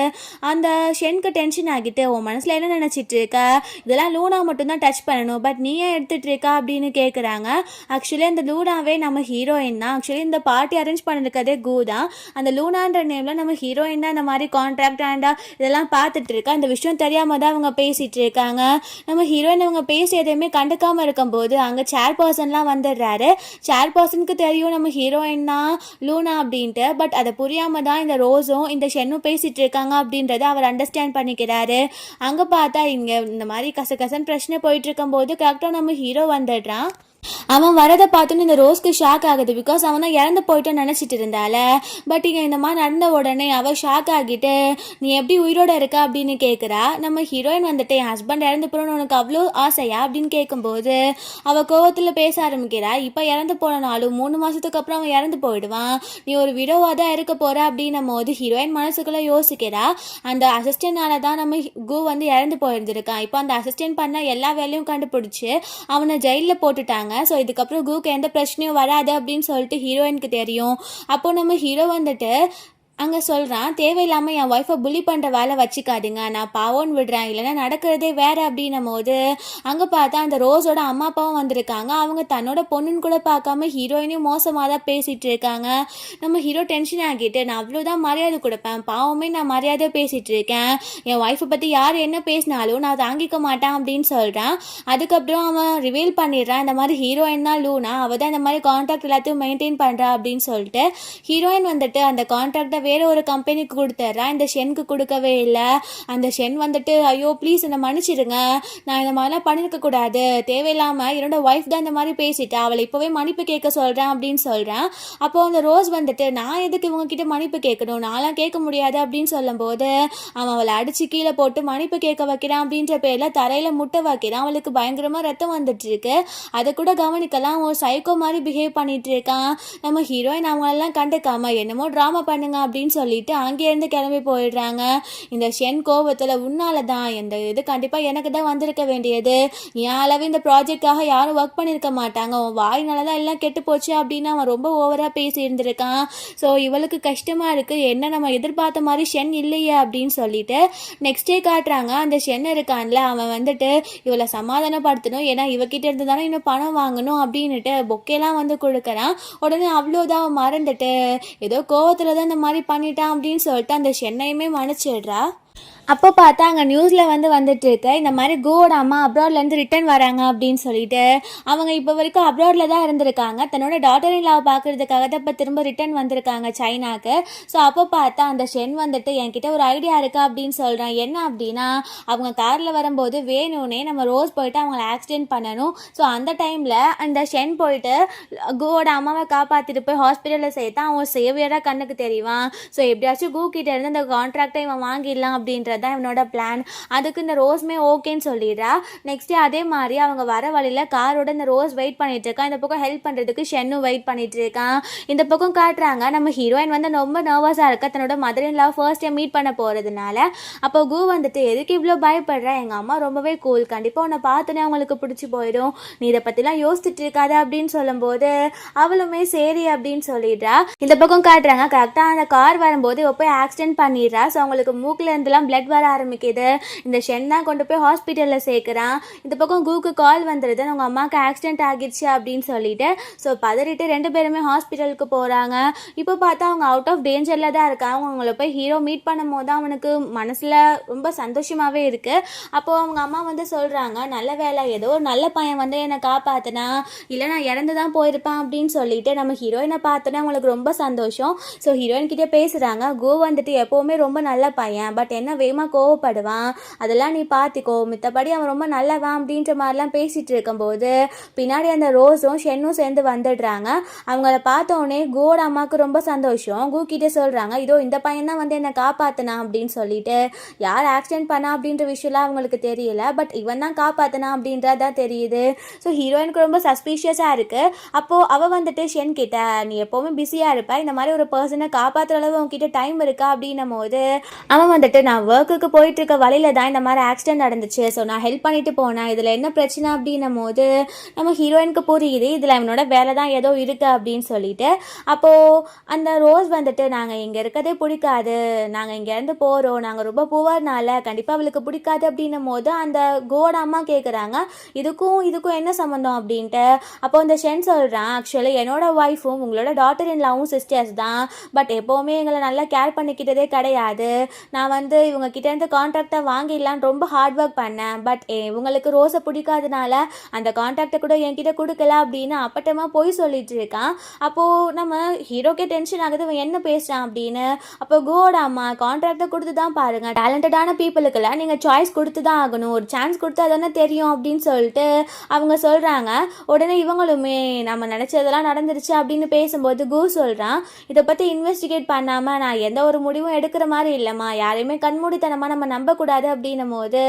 அந்த ஷென்க்கு டென்ஷன் ஆகிட்டு, உன் மனசில் என்ன நினச்சிட்டு இருக்க, இதெல்லாம் லூனா மட்டும்தான் டச் பண்ணணும், பட் நீ ஏன் எடுத்துகிட்டு இருக்கா அப்படின்னு கேட்குறாங்க. ஆக்சுவலி அந்த லூனாவே நம்ம ஹீரோயின் தான். ஆக்சுவலி இந்த பார்ட்டி அரேஞ்ச் பண்ணிருக்கதே கூ தான். அந்த லூனான்ற நேமில் நம்ம ஹீரோயின் தான் இந்த மாதிரி கான்ட்ராக்ட் அண்டா இதெல்லாம் பார்த்துட்டு இருக்கா. இந்த விஷயம் தெரியாமல் தான் அவங்க பேசிகிட்டு இருக்காங்க. நம்ம ஹீரோயின் அவங்க பேசி எதையுமே கண்டுக்காமல் இருக்கும்போது அங்கே சேர் பர்சன்லாம் வந்துடுறாரு. சேர் பர்சனுக்கு தெரியும் நம்ம ஹீரோயின் தான் லூனா அப்படின்ட்டு, பட் அதை புரியாமல் தான் இந்த ரோஸும் இந்த ஷென்னும் பேசிகிட்டு இருக்காங்க அப்படின்றத அவர் அண்டர்ஸ்டாண்ட் பண்ணிக்கிறாரு. அங்கே பார்த்தா இங்கே இந்த மாதிரி கசகசன் பிரச்சனை போயிட்டு இருக்கும்போது கரெக்டாக நம்ம ஹீரோ வந்துடுறான். அவன் வரதை பார்த்துன்னு இந்த ரோஸ்க்கு ஷாக் ஆகுது. பிகாஸ் அவன் தான் இறந்து போயிட்டோன்னு நினச்சிட்டு இருந்தால. பட் இங்கே இந்த மாதிரி நடந்த உடனே அவள் ஷாக் ஆகிட்டு, நீ எப்படி உயிரோட இருக்க அப்படின்னு கேட்குறா. நம்ம ஹீரோயின் வந்துட்டு, என் ஹஸ்பண்ட் இறந்து போகணுன்னு உனக்கு அவ்வளோ ஆசையா அப்படின்னு கேட்கும்போது அவள் கோவத்தில் பேச ஆரம்பிக்கிறா. இப்போ இறந்து போனாலும் 3 மாதத்துக்கு அப்புறம் அவன் இறந்து போயிடுவான், நீ ஒரு விடோவாக தான் இருக்க போகிற அப்படின்னும் போது ஹீரோயின் மனசுக்குள்ளே யோசிக்கிறா. அந்த அசிஸ்டன்ட்னால தான் நம்ம கூ வந்து இறந்து போயிருந்திருக்கான். இப்போ அந்த அசிஸ்டன்ட் பண்ண எல்லா வேலையும் கண்டுபிடிச்சி அவனை ஜெயிலில் போட்டுட்டாங்க. ஸோ இதுக்கப்புறம் கூக்கு எந்த பிரச்சனையும் வராது அப்படின்னு சொல்லிட்டு ஹீரோயினுக்கு தெரியும். அப்போ நம்ம ஹீரோ வந்துட்டு அங்கே சொல்கிறான், தேவையில்லாமல் என் ஒய்ஃபை புள்ளி பண்ணுற வேலை வச்சுக்காதுங்க, நான் பாவோன்னு விடுறேன், இல்லைன்னா நடக்கிறதே வேறு அப்படின்னும் போது அங்கே பார்த்தா அந்த ரோஸோட அம்மா அப்பாவும் வந்திருக்காங்க. அவங்க தன்னோட பொண்ணுன்னு கூட பார்க்காம ஹீரோயினையும் மோசமாக தான் பேசிகிட்டு இருக்காங்க. நம்ம ஹீரோ டென்ஷன் ஆகிட்டு, நான் அவ்வளோதான் மரியாதை கொடுப்பேன், பாவமே நான் மரியாதை பேசிகிட்டு இருக்கேன், என் ஒய்ஃபை பற்றி யார் என்ன பேசினாலும் நான் தாங்கிக்க மாட்டேன் அப்படின்னு சொல்கிறான். அதுக்கப்புறம் அவன் ரிவீல் பண்ணிடுறான், இந்த மாதிரி ஹீரோயின் தான் லூனா, அவள் தான் இந்த மாதிரி கான்ட்ராக்ட் எல்லாத்தையும் மெயின்டைன் பண்ணுறா அப்படின்னு சொல்லிட்டு. ஹீரோயின் வந்துட்டு அந்த கான்ட்ராக்டை வேற ஒரு கம்பெனிக்கு கொடுத்துட்றா, இந்த ஷென்க்கு கொடுக்கவே இல்லை. அந்த ஷென் வந்துட்டு, ஐயோ ப்ளீஸ் என்னை மன்னிச்சிடுங்க, நான் இந்த மாதிரிலாம் பண்ணியிருக்க கூடாது, தேவையில்லாமல் என்னோட ஒய்ஃப் தான் இந்த மாதிரி பேசிட்டா, அவளை இப்போவே மன்னிப்பு கேட்க சொல்கிறேன் அப்படின்னு சொல்கிறேன். அப்போது அந்த ரோஸ் வந்துட்டு, நான் எதுக்கு இவங்ககிட்ட மன்னிப்பு கேட்கணும், நான்லாம் கேட்க முடியாது அப்படின்னு சொல்லும்போது அவன் அவளை அடித்து கீழே போட்டு மன்னிப்பு கேட்க வைக்கிறான். அப்படின்ற பேரில் தரையில் முட்டை வைக்கிறான். அவளுக்கு பயங்கரமாக ரத்தம் வந்துட்டு இருக்கு. அதை கூட கவனிக்கலாம், ஒரு சைக்கோ மாதிரி பிஹேவ் பண்ணிட்டு இருக்கான். நம்ம ஹீரோயின் அவங்களெல்லாம் கண்டுக்காம என்னமோ ட்ராமா பண்ணுங்க அப்படின்னு சொல்லிட்டு அங்கேருந்து கிளம்பி போயிடுறாங்க. இந்த ஷென் கோவத்தில், உன்னால தான் இந்த இது கண்டிப்பாக எனக்கு தான் வந்திருக்க வேண்டியது, என் அளவு இந்த ப்ராஜெக்டாக யாரும் ஒர்க் பண்ணியிருக்க மாட்டாங்க, உன் வாயினால தான் எல்லாம் கெட்டு போச்சு அப்படின்னு அவன் ரொம்ப ஓவராக பேசி இருந்திருக்கான். ஸோ இவளுக்கு கஷ்டமாக இருக்குது, என்ன நம்ம எதிர்பார்த்த மாதிரி ஷென் இல்லையே அப்படின்னு சொல்லிட்டு நெக்ஸ்ட் டே காட்டுறாங்க. அந்த ஷென் இருக்கான்ல, அவன் வந்துட்டு இவளை சமாதானப்படுத்தணும், ஏன்னா இவகிட்ட இருந்து தானே இன்னும் பணம் வாங்கணும் அப்படின்னுட்டு பொக்கெல்லாம் வந்து கொடுக்குறான். உடனே அவ்வளோதான் அவன் மறந்துட்டு ஏதோ கோவத்தில் தான் இந்த மாதிரி பண்ணிட்டான் அப்படின்னு சொல்லிட்டு அந்த ஷென்னையுமே மன்னிச்சிடுறா. அப்போ பார்த்தா அங்கே நியூஸில் வந்துட்டு இருக்க, இந்த மாதிரி கூவோட அம்மா அப்ராட்லேருந்து ரிட்டர்ன் வராங்க அப்படின்னு சொல்லிட்டு. அவங்க இப்போ வரைக்கும் அப்ராடில் தான் இருந்திருக்காங்க, தன்னோட டாட்டர் இன் லாவை பார்க்குறதுக்காக தான் இப்போ திரும்ப ரிட்டர்ன் வந்திருக்காங்க சைனாக்கு. ஸோ அப்போ பார்த்தா அந்த ஷென் வந்துட்டு, என்கிட்ட ஒரு ஐடியா இருக்கா அப்படின்னு சொல்கிறான். என்ன அப்படின்னா, அவங்க காரில் வரும்போது வேணும்னே நம்ம ரோஸ் போயிட்டு அவங்கள ஆக்சிடென்ட் பண்ணணும். ஸோ அந்த டைமில் அந்த ஷென் போயிட்டு கூவோட அம்மாவை காப்பாற்றிட்டு போய் ஹாஸ்பிட்டலில் சேர்த்தா அவன் சேவியராக கண்ணுக்கு தெரிவான். ஸோ எப்படியாச்சும் கூ கிட்டே இருந்து அந்த கான்ட்ராக்டை இவன் வாங்கிடலாம் அப்படின்ற தான் இவனோட பிளான். அதுக்கு இந்த ரோஸ்மே ஓகேன்னு சொல்லிடுறா. நெக்ஸ்ட் அதே மாதிரி அவங்க வர வழியில் காரோட இந்த ரோஸ் வெயிட் பண்ணிட்டு இருக்கான். இந்த பக்கம் ஹெல்ப் பண்ணுறதுக்கு ஷென்னும் வெயிட் பண்ணிட்டு இருக்கான். இந்த பக்கம் காட்டுறாங்க நம்ம ஹீரோயின் வந்து ரொம்ப நர்வஸாக இருக்கா, தன்னோட mother in law first time meet பண்ண போகிறதுனால. அப்போ கூ வந்துட்டு, எதுக்கு இவ்வளோ பயப்படுற, எங்கள் அம்மா ரொம்பவே கூல், கண்டிப்பாக உன்னை பார்த்தோன்னே அவங்களுக்கு பிடிச்சி போயிடும், நீ இதை பற்றிலாம் யோசிச்சுட்டு இருக்காத அப்படின்னு சொல்லும்போது அவளுமே சரி அப்படின்னு சொல்லிடுறா. இந்த பக்கம் காட்டுறாங்க கரெக்டாக அந்த கார் வரும்போது போய் ஆக்சிடென்ட் பண்ணிடுறா. ஸோ அவங்களுக்கு மூக்கில் இருந்துலாம் பிளட் வர ஆரம்பிக்குது. இந்த ஷென் தான் கொண்டு போய் ஹாஸ்பிட்டலில் சேர்க்குறான். இந்த பக்கம் கூக்கு கால் வந்துடுது, அவங்க அம்மாவுக்கு ஆக்சிடென்ட் ஆகிடுச்சு அப்படின்னு சொல்லிட்டு. ஸோ பதறிட்டு 2 பேருமே ஹாஸ்பிட்டலுக்கு போகிறாங்க. இப்போ பார்த்தா அவங்க அவுட் ஆஃப் டேஞ்சரில் தான் இருக்காங்க. அவங்கள போய் ஹீரோ மீட் பண்ணும் போது தான் அவனுக்கு மனசில் ரொம்ப சந்தோஷமாகவே இருக்குது. அப்போது அவங்க அம்மா வந்து சொல்கிறாங்க, நல்ல வேலை, ஏதோ ஒரு நல்ல பையன் வந்து என்னை காப்பாற்றினா, இல்லை நான் இறந்து தான் போயிருப்பேன் அப்படின்னு சொல்லிட்டு. நம்ம ஹீரோயினை பார்த்தோன்னே அவங்களுக்கு ரொம்ப சந்தோஷம். ஸோ ஹீரோயின் கிட்டே பேசுகிறாங்க, கோ வந்துட்டு எப்போவுமே ரொம்ப நல்ல பையன், பட் என்ன அதிகமாக கோவப்படுவான், அதெல்லாம் நீ பார்த்துக்கோ, மித்தபடி அவன் ரொம்ப நல்லவன் அப்படின்ற மாதிரிலாம் பேசிகிட்டு இருக்கும்போது பின்னாடி அந்த ரோஸும் ஷென்னும் சேர்ந்து வந்துடுறாங்க. அவங்கள பார்த்தோன்னே கோட அம்மாவுக்கு ரொம்ப சந்தோஷம். கிட்ட சொல்கிறாங்க, இதோ இந்த பையன் தான் வந்து என்னை காப்பாற்றினா அப்படின்னு சொல்லிட்டு. யார் ஆக்சிடென்ட் பண்ணா அப்படின்ற விஷயம்லாம் அவங்களுக்கு தெரியல, பட் இவன் தான் காப்பாற்றினா அப்படின்றதான் தெரியுது. ஸோ ஹீரோயினுக்கு ரொம்ப சஸ்பீஷியஸாக இருக்குது. அப்போது அவள் வந்துட்டு ஷென் கிட்ட, நீ எப்போவுமே பிஸியாக இருப்ப, இந்த மாதிரி ஒரு பர்சனை காப்பாற்றுற அளவு உங்ககிட்ட டைம் இருக்கா அப்படின்னும் போது அவன் வந்துட்டு, நான் ஒர்க்குக்கு போயிட்டு இருக்க வழியில தான் இந்த மாதிரி ஆக்சிடென்ட் நடந்துச்சு, ஸோ நான் ஹெல்ப் பண்ணிட்டு போனேன், இதில் என்ன பிரச்சனை அப்படின்னும் போது நம்ம ஹீரோயினுக்கு புரியுது இதில் அவனோட வேலை தான் ஏதோ இருக்குது அப்படின்னு சொல்லிட்டு. அப்போது அந்த ரோஸ் வந்துட்டு, நாங்கள் இங்கே இருக்கதே பிடிக்காது, நாங்கள் இங்கேருந்து போகிறோம், நாங்கள் ரொம்ப புவர்னால கண்டிப்பாக அவளுக்கு பிடிக்காது அப்படின்னும் போது அந்த கோட அம்மா கேட்குறாங்க, இதுக்கும் என்ன சம்மந்தம் அப்படின்ட்டு. அப்போ அந்த ஷென் சொல்கிறான், ஆக்சுவலி என்னோட ஒய்ஃபும் உங்களோட டாட்டர் இன் லவும் சிஸ்டர்ஸ் தான், பட் எப்போவுமே எங்களை நல்லா கேர் பண்ணிக்கிட்டதே கிடையாது. நான் வந்து இவங்க கிட்டேருந்து கான்ட்ராக்டை வாங்கிடலான்னு ரொம்ப ஹார்ட் ஒர்க் பண்ணேன், பட் இவங்களுக்கு ரோஸை பிடிக்காதனால அந்த கான்ட்ராக்டை கூட என்கிட்ட கொடுக்கல அப்படின்னு அப்பட்டமாக போய் சொல்லிட்டு இருக்கான். அப்போது நம்ம ஹீரோக்கே டென்ஷன் ஆகுது, இவன் என்ன பேசுகிறான் அப்படின்னு. அப்போ கோட அம்மா, கான்ட்ராக்டை கொடுத்து தான் பாருங்கள், டேலண்டடான பீப்புளுக்கெல்லாம் நீங்கள் சாய்ஸ் கொடுத்து தான் ஆகணும், ஒரு சான்ஸ் கொடுத்தா தானே தெரியும் அப்படின்னு சொல்லிட்டு அவங்க சொல்கிறாங்க. உடனே இவங்களுமே நம்ம நினச்சதெல்லாம் நடந்துருச்சு அப்படின்னு பேசும்போது சொல்கிறான், இதை பற்றி இன்வெஸ்டிகேட் பண்ணாமல் நான் எந்த ஒரு முடிவும் எடுக்கிற மாதிரி இல்லைம்மா, யாரையுமே கண்மூடித்தனமாக நம்ம நம்பக்கூடாது அப்படின்னும் போது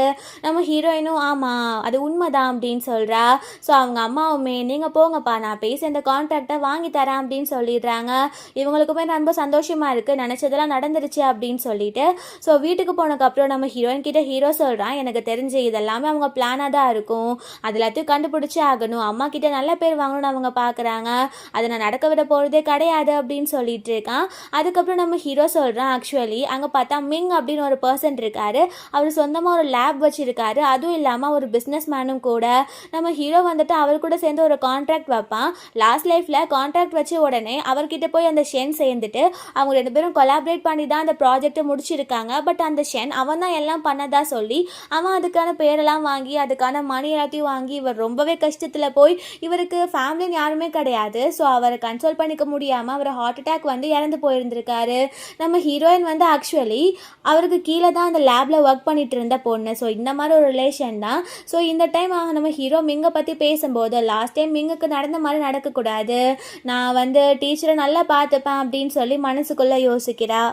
நம்ம ஹீரோயினும் ஆமாம் அது உண்மைதான் அப்படின்னு சொல்கிறா. ஸோ அவங்க அம்மாவுமே, நீங்கள் போங்கப்பா, நான் பேசி இந்த கான்ட்ராக்டை வாங்கி தரேன் அப்படின்னு சொல்லிடுறாங்க. இவங்களுக்குமே ரொம்ப சந்தோஷமாக இருக்குது, நினச்சதெல்லாம் நடந்துருச்சு அப்படின்னு சொல்லிட்டு. ஸோ வீட்டுக்கு போனதுக்கப்புறம் நம்ம ஹீரோயின் கிட்ட ஹீரோ சொல்கிறான், எனக்கு தெரிஞ்சு இதெல்லாமே அவங்க பிளானாக தான் இருக்கும், அது எல்லாத்தையும் கண்டுபிடிச்சி ஆகணும், அம்மா கிட்ட நல்ல பேர் வாங்கணும்னு அவங்க பார்க்குறாங்க, அதை நான் நடக்க விட போகிறதே கிடையாது அப்படின்னு சொல்லிட்டு இருக்கான். அதுக்கப்புறம் நம்ம ஹீரோ சொல்கிறான், ஆக்சுவலி அங்கே பார்த்தா மிங் அப்படின்னு ஒரு பர்சன் இருக்காரு, அவர் சொந்தமாக ஒரு லேப் வச்சுருக்காரு, அதுவும் இல்லாமல் ஒரு பிஸ்னஸ் மேனும் கூட. நம்ம ஹீரோ வந்துட்டு அவர் கூட சேர்ந்து ஒரு கான்ட்ராக்ட் வைப்பான். லாஸ்ட் லைஃப்பில் கான்ட்ராக்ட் வச்ச உடனே அவர்கிட்ட போய் அந்த ஷென் சேர்ந்துட்டு அவங்க 2 பேரும் கொலாபரேட் பண்ணி தான் அந்த ப்ராஜெக்டை முடிச்சிருக்காங்க. பட் அந்த ஷென் அவன் தான் எல்லாம் பண்ணதா சொல்லி அவன் அதுக்கான பேரெல்லாம் வாங்கி அதுக்கான மணி எல்லாத்தையும் வாங்கி இவர் ரொம்பவே கஷ்டத்தில் போய், இவருக்கு ஃபேமிலின்னு யாருமே கிடையாது, ஸோ அவரை கன்சோல் பண்ணிக்க முடியாமல் அவர் ஹார்ட் அட்டாக் வந்து இறந்து போயிருந்திருக்காரு. நம்ம ஹீரோயின் வந்து ஆக்சுவலி அவருக்கு கீழே தான் அந்த லேபில் ஒர்க் பண்ணிட்டு இருந்த பொண்ணு. ஸோ இந்த மாதிரி ஒரு ரிலேஷன் தான். ஸோ இந்த டைம் நம்ம ஹீரோ மிங்கை பற்றி பேசும்போது, லாஸ்ட் டைம் மிங்குக்கு நடந்த மாதிரி நடக்கக்கூடாது, நான் வந்து டீச்சரை நல்லா பார்த்துப்பேன் அப்படின்னு சொல்லி மனசுக்குள்ளே யோசிக்கிறா.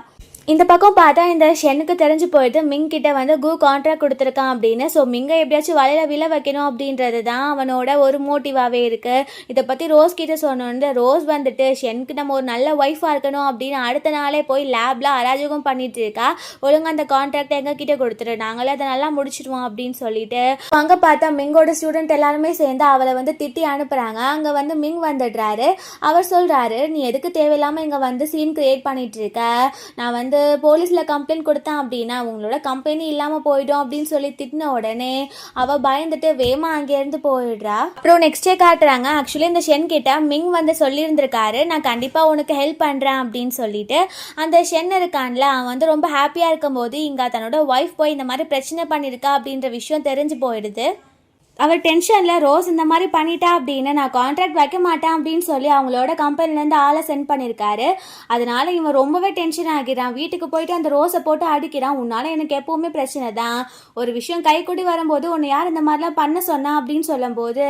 இந்த பக்கம் பார்த்தா இந்த ஷென்னுக்கு தெரிஞ்சு போயிட்டு மிங் கிட்ட வந்து கான்ட்ராக்ட் கொடுத்துருக்கான் அப்படின்னு. ஸோ மிங்கை எப்படியாச்சும் வலையில் விழ வைக்கணும் அப்படின்றது தான் அவனோட ஒரு மோட்டிவாகவே இருக்குது. இதை பற்றி ரோஸ் கிட்ட சொன்னோன்னு ரோஸ் வந்துட்டு ஷென்க்கு நம்ம ஒரு நல்ல ஒய்ஃபாக இருக்கணும் அப்படின்னு அடுத்த நாளே போய் லேபில் அராஜகம் பண்ணிட்டு இருக்கா. ஒழுங்காக அந்த கான்ட்ராக்டை எங்ககிட்ட கொடுத்துரு, நாங்களே அதை நல்லா முடிச்சிடுவோம் அப்படின்னு சொல்லிட்டு. அங்கே பார்த்தா மிங்கோட ஸ்டூடெண்ட் எல்லாருமே சேர்ந்து அவளை வந்து திட்டி அனுப்புகிறாங்க. அங்கே வந்து மிங் வந்துடுறாரு. அவர் சொல்கிறாரு, நீ எதுக்கு தேவையில்லாமல் இங்கே வந்து சீன் கிரியேட் பண்ணிட்டு இருக்க, நான் வந்து போலீஸில் கம்ப்ளைண்ட் கொடுத்தேன் அப்படின்னா உங்களோட கம்பெனி இல்லாமல் போயிடும் அப்படின்னு சொல்லி திட்டின உடனே அவள் பயந்துட்டு வேமா அங்கேருந்து போயிடுறா. அப்புறம் நெக்ஸ்ட் டே காட்டுறாங்க, ஆக்சுவலி இந்த ஷென் கிட்ட மிங் வந்து சொல்லியிருந்திருக்காரு, நான் கண்டிப்பாக உனக்கு ஹெல்ப் பண்ணுறேன் அப்படின்னு சொல்லிட்டு. அந்த ஷென் இருக்கான்ல, அவன் வந்து ரொம்ப ஹாப்பியாக இருக்கும்போது இங்கே தன்னோட ஒய்ஃப் போய் இந்த மாதிரி பிரச்சனை பண்ணியிருக்கா அப்படின்ற விஷயம் தெரிஞ்சு போயிடுது. அவர் டென்ஷனில் ரோஸ் இந்த மாதிரி பண்ணிட்டா அப்படின்னு நான் கான்ட்ராக்ட் வைக்க மாட்டேன் அப்படின்னு சொல்லி அவங்களோட கம்பெனிலேருந்து ஆளை சென்ட் பண்ணியிருக்காரு. அதனால இவன் ரொம்பவே டென்ஷன் ஆகிறான். வீட்டுக்கு போயிட்டு அந்த ரோஸை போட்டு அடிக்கிறான், உன்னால எனக்கு எப்போவுமே பிரச்சனை தான், ஒரு விஷயம் கைக்கூடி வரும்போது உன்னை யார் இந்த மாதிரிலாம் பண்ண சொன்னா அப்படின்னு சொல்லும்போது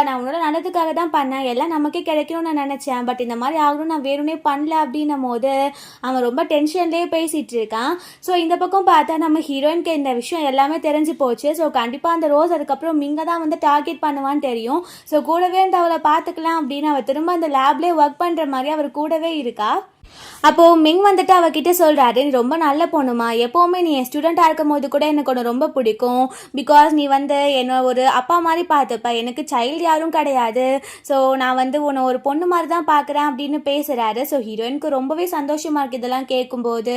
நான் உன்னோட நல்லதுக்காக தான் பண்ணேன், எல்லாம் நமக்கே கிடைக்கணும்னு நான் நினச்சேன், பட் இந்த மாதிரி ஆகணும் நான் வேணும்னே பண்ணல அப்படின்னும் போது அவன் ரொம்ப டென்ஷன்லேயே பேசிகிட்டு இருக்கான். ஸோ இந்த பக்கம் பார்த்தா நம்ம ஹீரோயினுக்கு இந்த விஷயம் எல்லாமே தெரிஞ்சு போச்சு. ஸோ கண்டிப்பாக அந்த ரோஸ் அதுக்கப்புறம் மிங்க தான் வந்து டார்கெட் பண்ணுவான்னு தெரியும். ஸோ கூடவே வந்து அவளை பார்த்துக்கலாம் அப்படின்னு அவள் திரும்ப அந்த லேப்லேயே ஒர்க் பண்ணுற மாதிரி அவர் கூடவே இருக்கா. அப்போது மிங் வந்துட்டு அவகிட்ட சொல்கிறாரு, நீ ரொம்ப நல்ல பொண்ணுமா, எப்போவுமே நீ என் ஸ்டூடெண்ட்டாக இருக்கும் போது கூட எனக்கு ஒன்று ரொம்ப பிடிக்கும், பிகாஸ் நீ வந்து என்னை ஒரு அப்பா மாதிரி பார்த்துப்ப, எனக்கு சைல்டு யாரும் கிடையாது, ஸோ நான் வந்து உன்னை ஒரு பொண்ணு மாதிரி தான் பார்க்குறேன் அப்படின்னு பேசுகிறாரு. ஸோ ஹீரோயினுக்கு ரொம்பவே சந்தோஷமாக இருக்குது இதெல்லாம் கேட்கும்போது.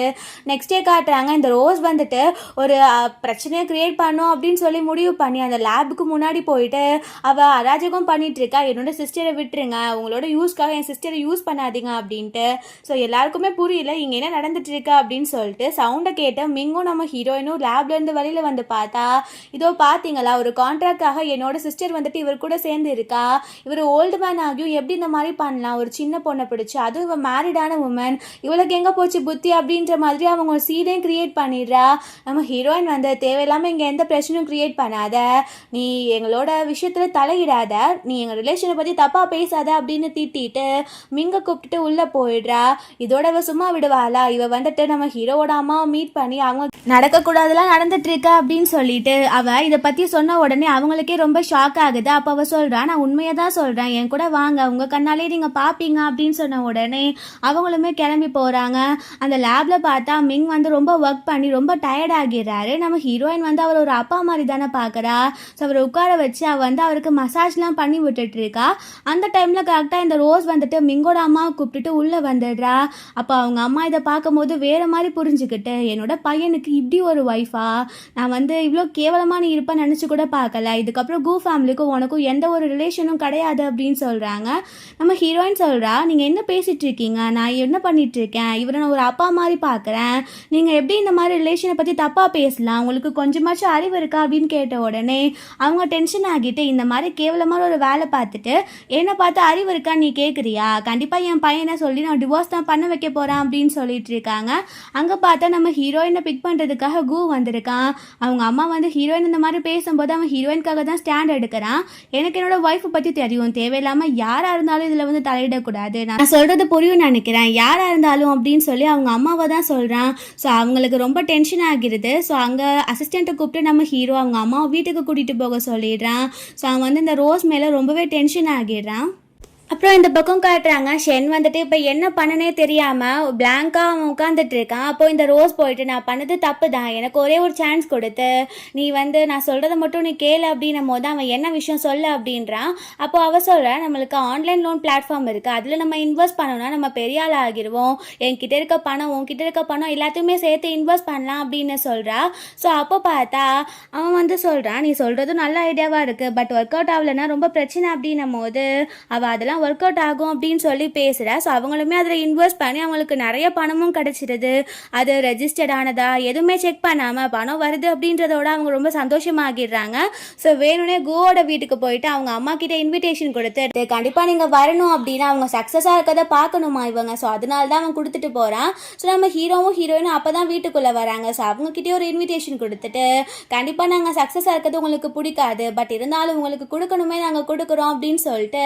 நெக்ஸ்ட் டே காட்டுறாங்க, இந்த ரோஸ் வந்துட்டு ஒரு பிரச்சனையை க்ரியேட் பண்ணும் அப்படின்னு சொல்லி முடிவு பண்ணி அந்த லேபுக்கு முன்னாடி போயிட்டு அவள் அராஜகம் பண்ணிட்டு இருக்கா, என்னோட சிஸ்டரை விட்டுருங்க, உங்களோட யூஸ்க்காக என் சிஸ்டரை யூஸ் பண்ணாதீங்க அப்படின்ட்டு. ஸோ எல்லாருக்குமே புரியல இங்கே என்ன நடந்துட்டு இருக்கா அப்படின்னு சொல்லிட்டு சவுண்டை கேட்ட மிங்கும் நம்ம ஹீரோயினும் லேப்லேருந்து வெளியில் வந்து பார்த்தா, இதோ பார்த்தீங்களா ஒரு கான்ட்ராக்டாக என்னோட சிஸ்டர் வந்துட்டு இவர் கூட சேர்ந்து இருக்கா, இவர் ஓல்டு மேன் ஆகியும் எப்படி இந்த மாதிரி பண்ணலாம், ஒரு சின்ன பொண்ணை பிடிச்சி, அதுவும் இவன் மேரிடான உமன், இவளுக்கு எங்கே போச்சு புத்தி அப்படின்ற மாதிரி அவங்க ஒரு சீனையும் கிரியேட் பண்ணிடுறா. நம்ம ஹீரோயின் வந்து தேவையில்லாமல் இங்கே எந்த பிரச்சனையும் கிரியேட் பண்ணாத, நீ எங்களோட விஷயத்தில் தலையிடாத, நீ எங்கள் ரிலேஷனை பற்றி தப்பாக பேசாத அப்படின்னு திட்டிட்டு மிங்க கூப்பிட்டுட்டு உள்ளே போயிடுறா. இதோட இவ சும்மா விடுவாளா, இவ வந்துட்டு நம்ம ஹீரோவோட அம்மாவை மீட் பண்ணி அவங்க நடக்கக்கூடாதெல்லாம் நடந்துட்டு இருக்கா அப்படின்னு சொல்லிட்டு அவ இதை பற்றி சொன்ன உடனே அவங்களுக்கே ரொம்ப ஷாக் ஆகுது. அப்போ அவ சொல்கிறா, நான் உண்மையை தான் சொல்கிறேன், என் கூட வாங்க, உங்கள் கண்ணாலே நீங்கள் பார்ப்பீங்க அப்படின்னு சொன்ன உடனே அவங்களுமே கிளம்பி போகிறாங்க. அந்த லேபில் பார்த்தா மிங் வந்து ரொம்ப ஒர்க் பண்ணி ரொம்ப டயர்ட் ஆகிடுறாரு. நம்ம ஹீரோயின் வந்து அவர் ஒரு அப்பா மாதிரி தானே பார்க்குறா. ஸோ அவரை உட்கார வச்சு அவள் வந்து அவருக்கு மசாஜ்லாம் பண்ணி விட்டுட்டு இருக்கா. அந்த டைமில் கரெக்டாக இந்த ரோஸ் வந்துட்டு மிங்கோட அம்மாவை கூப்பிட்டுட்டு உள்ளே வந்துடுறா. அப்போ அவங்க அம்மா இதை பார்க்கும்போது வேறு மாதிரி புரிஞ்சுக்கிட்டு, என்னோட பையனுக்கு இப்படி ஒரு ஒய்ஃபா, நான் வந்து இவ்வளோ கேவலமாக நீ இருப்பேன்னு நினச்சி கூட பார்க்கல, இதுக்கப்புறம் கூ ஃபேமிலிக்கும் உனக்கும் எந்த ஒரு ரிலேஷனும் கிடையாது அப்படின்னு சொல்கிறாங்க. நம்ம ஹீரோயின் சொல்கிறா, நீங்கள் என்ன பேசிகிட்டு இருக்கீங்க, நான் என்ன பண்ணிட்டு இருக்கேன், இவரை நான் ஒரு அப்பா மாதிரி பார்க்குறேன், நீங்கள் எப்படி இந்த மாதிரி ரிலேஷனை பற்றி தப்பாக பேசலாம், உங்களுக்கு கொஞ்சமாச்சும் அறிவு இருக்கா அப்படின்னு கேட்ட உடனே அவங்க டென்ஷன் ஆகிட்டு, இந்த மாதிரி கேவலமான ஒரு வேலை பார்த்துட்டு என்னை பார்த்து அறிவு இருக்கா நீ கேட்குறியா, கண்டிப்பாக என் பையனை சொல்லி நான் டிவோர்ஸ் தான் பண்ண வைக்க போகிறேன் அப்படின்னு சொல்லிட்டு இருக்காங்க. அங்கே பார்த்தா நம்ம ஹீரோயினை பிக் பண்ணுறதுக்காக கூ வந்திருக்கான். அவங்க அம்மா வந்து ஹீரோயின் இந்த மாதிரி பேசும்போது அவன் ஹீரோயினுக்காக தான் ஸ்டாண்ட் எடுக்கிறான். எனக்கு என்னோட ஒய்ஃபை பற்றி தெரியும், தேவையில்லாமல் யாராக இருந்தாலும் இதில் வந்து தலையிடக்கூடாது, நான் சொல்கிறது புரியும் நினைக்கிறேன், யாராக இருந்தாலும் அப்படின்னு சொல்லி அவங்க அம்மாவை தான் சொல்கிறான். ஸோ அவங்களுக்கு ரொம்ப டென்ஷன் ஆகிடுது. ஸோ அங்கே அசிஸ்டண்ட்டை கூப்பிட்டு நம்ம ஹீரோ அவங்க அம்மாவை வீட்டுக்கு கூட்டிகிட்டு போக சொல்லிடுறான். ஸோ அவன் வந்து இந்த ரோஸ் மேலே ரொம்பவே டென்ஷன் ஆகிடுறான். அப்புறம் இந்த பக்கம் காட்டுறாங்க, ஷென் வந்துட்டு இப்போ என்ன பண்ணனே தெரியாமல் பிளாங்காக அவன் உட்காந்துட்டு இருக்கான். அப்போ இந்த ரோஸ் போயிட்டு, நான் பண்ணது தப்பு தான், எனக்கு ஒரே ஒரு சான்ஸ் கொடுத்து நீ வந்து நான் சொல்கிறத மட்டும் நீ கேளு அப்படின்னும் போது அவன் என்ன விஷயம் சொல்லு அப்படின்றான். அப்போ அவள் சொல்கிற, நம்மளுக்கு ஆன்லைன் லோன் பிளாட்ஃபார்ம் இருக்குது, அதில் நம்ம இன்வெஸ்ட் பண்ணோம்னா நம்ம பெரிய ஆள் ஆகிடுவோம், என்கிட்ட இருக்க பணம் உன்கிட்ட இருக்க பணம் எல்லாத்தையுமே சேர்த்து இன்வெஸ்ட் பண்ணலாம் அப்படின்னு சொல்கிறா. ஸோ அப்போ பார்த்தா அவன் வந்து சொல்கிறான், நீ சொல்கிறதும் நல்ல ஐடியாவாக இருக்குது, பட் ஒர்க் அவுட் ஆகலைன்னா ரொம்ப பிரச்சனை அப்படின்னும் போது அவள் அதெல்லாம் ஒர்க் அவுட் ஆகும் அப்படின்னு சொல்லி பேசுகிறா. ஸோ அவங்களுமே அதில் இன்வெஸ்ட் பண்ணி அவங்களுக்கு நிறைய பணமும் கிடச்சிடுது. அது ரெஜிஸ்டர்ட் ஆனதா எதுவுமே செக் பண்ணாமல் பணம் வருது அப்படின்றதோட அவங்க ரொம்ப சந்தோஷமாகிடுறாங்க. ஸோ வேணும்னே கோவோட வீட்டுக்கு போயிட்டு அவங்க அம்மா கிட்ட இன்விடேஷன் கொடுத்து, கண்டிப்பாக நீங்கள் வரணும் அப்படின்னு அவங்க சக்ஸஸாக இருக்கதை பார்க்கணுமா இவங்க, ஸோ அதனால தான் அவன் கொடுத்துட்டு போகிறான். ஸோ நம்ம ஹீரோவும் ஹீரோயினும் அப்போ தான் வீட்டுக்குள்ளே வராங்க. ஸோ அவங்கக்கிட்டே ஒரு இன்விடேஷன் கொடுத்துட்டு, கண்டிப்பாக நாங்கள் சக்ஸஸாக இருக்கிறது உங்களுக்கு பிடிக்காது, பட் இருந்தாலும் உங்களுக்கு கொடுக்கணுமே நாங்கள் கொடுக்குறோம் அப்படின்னு சொல்லிட்டு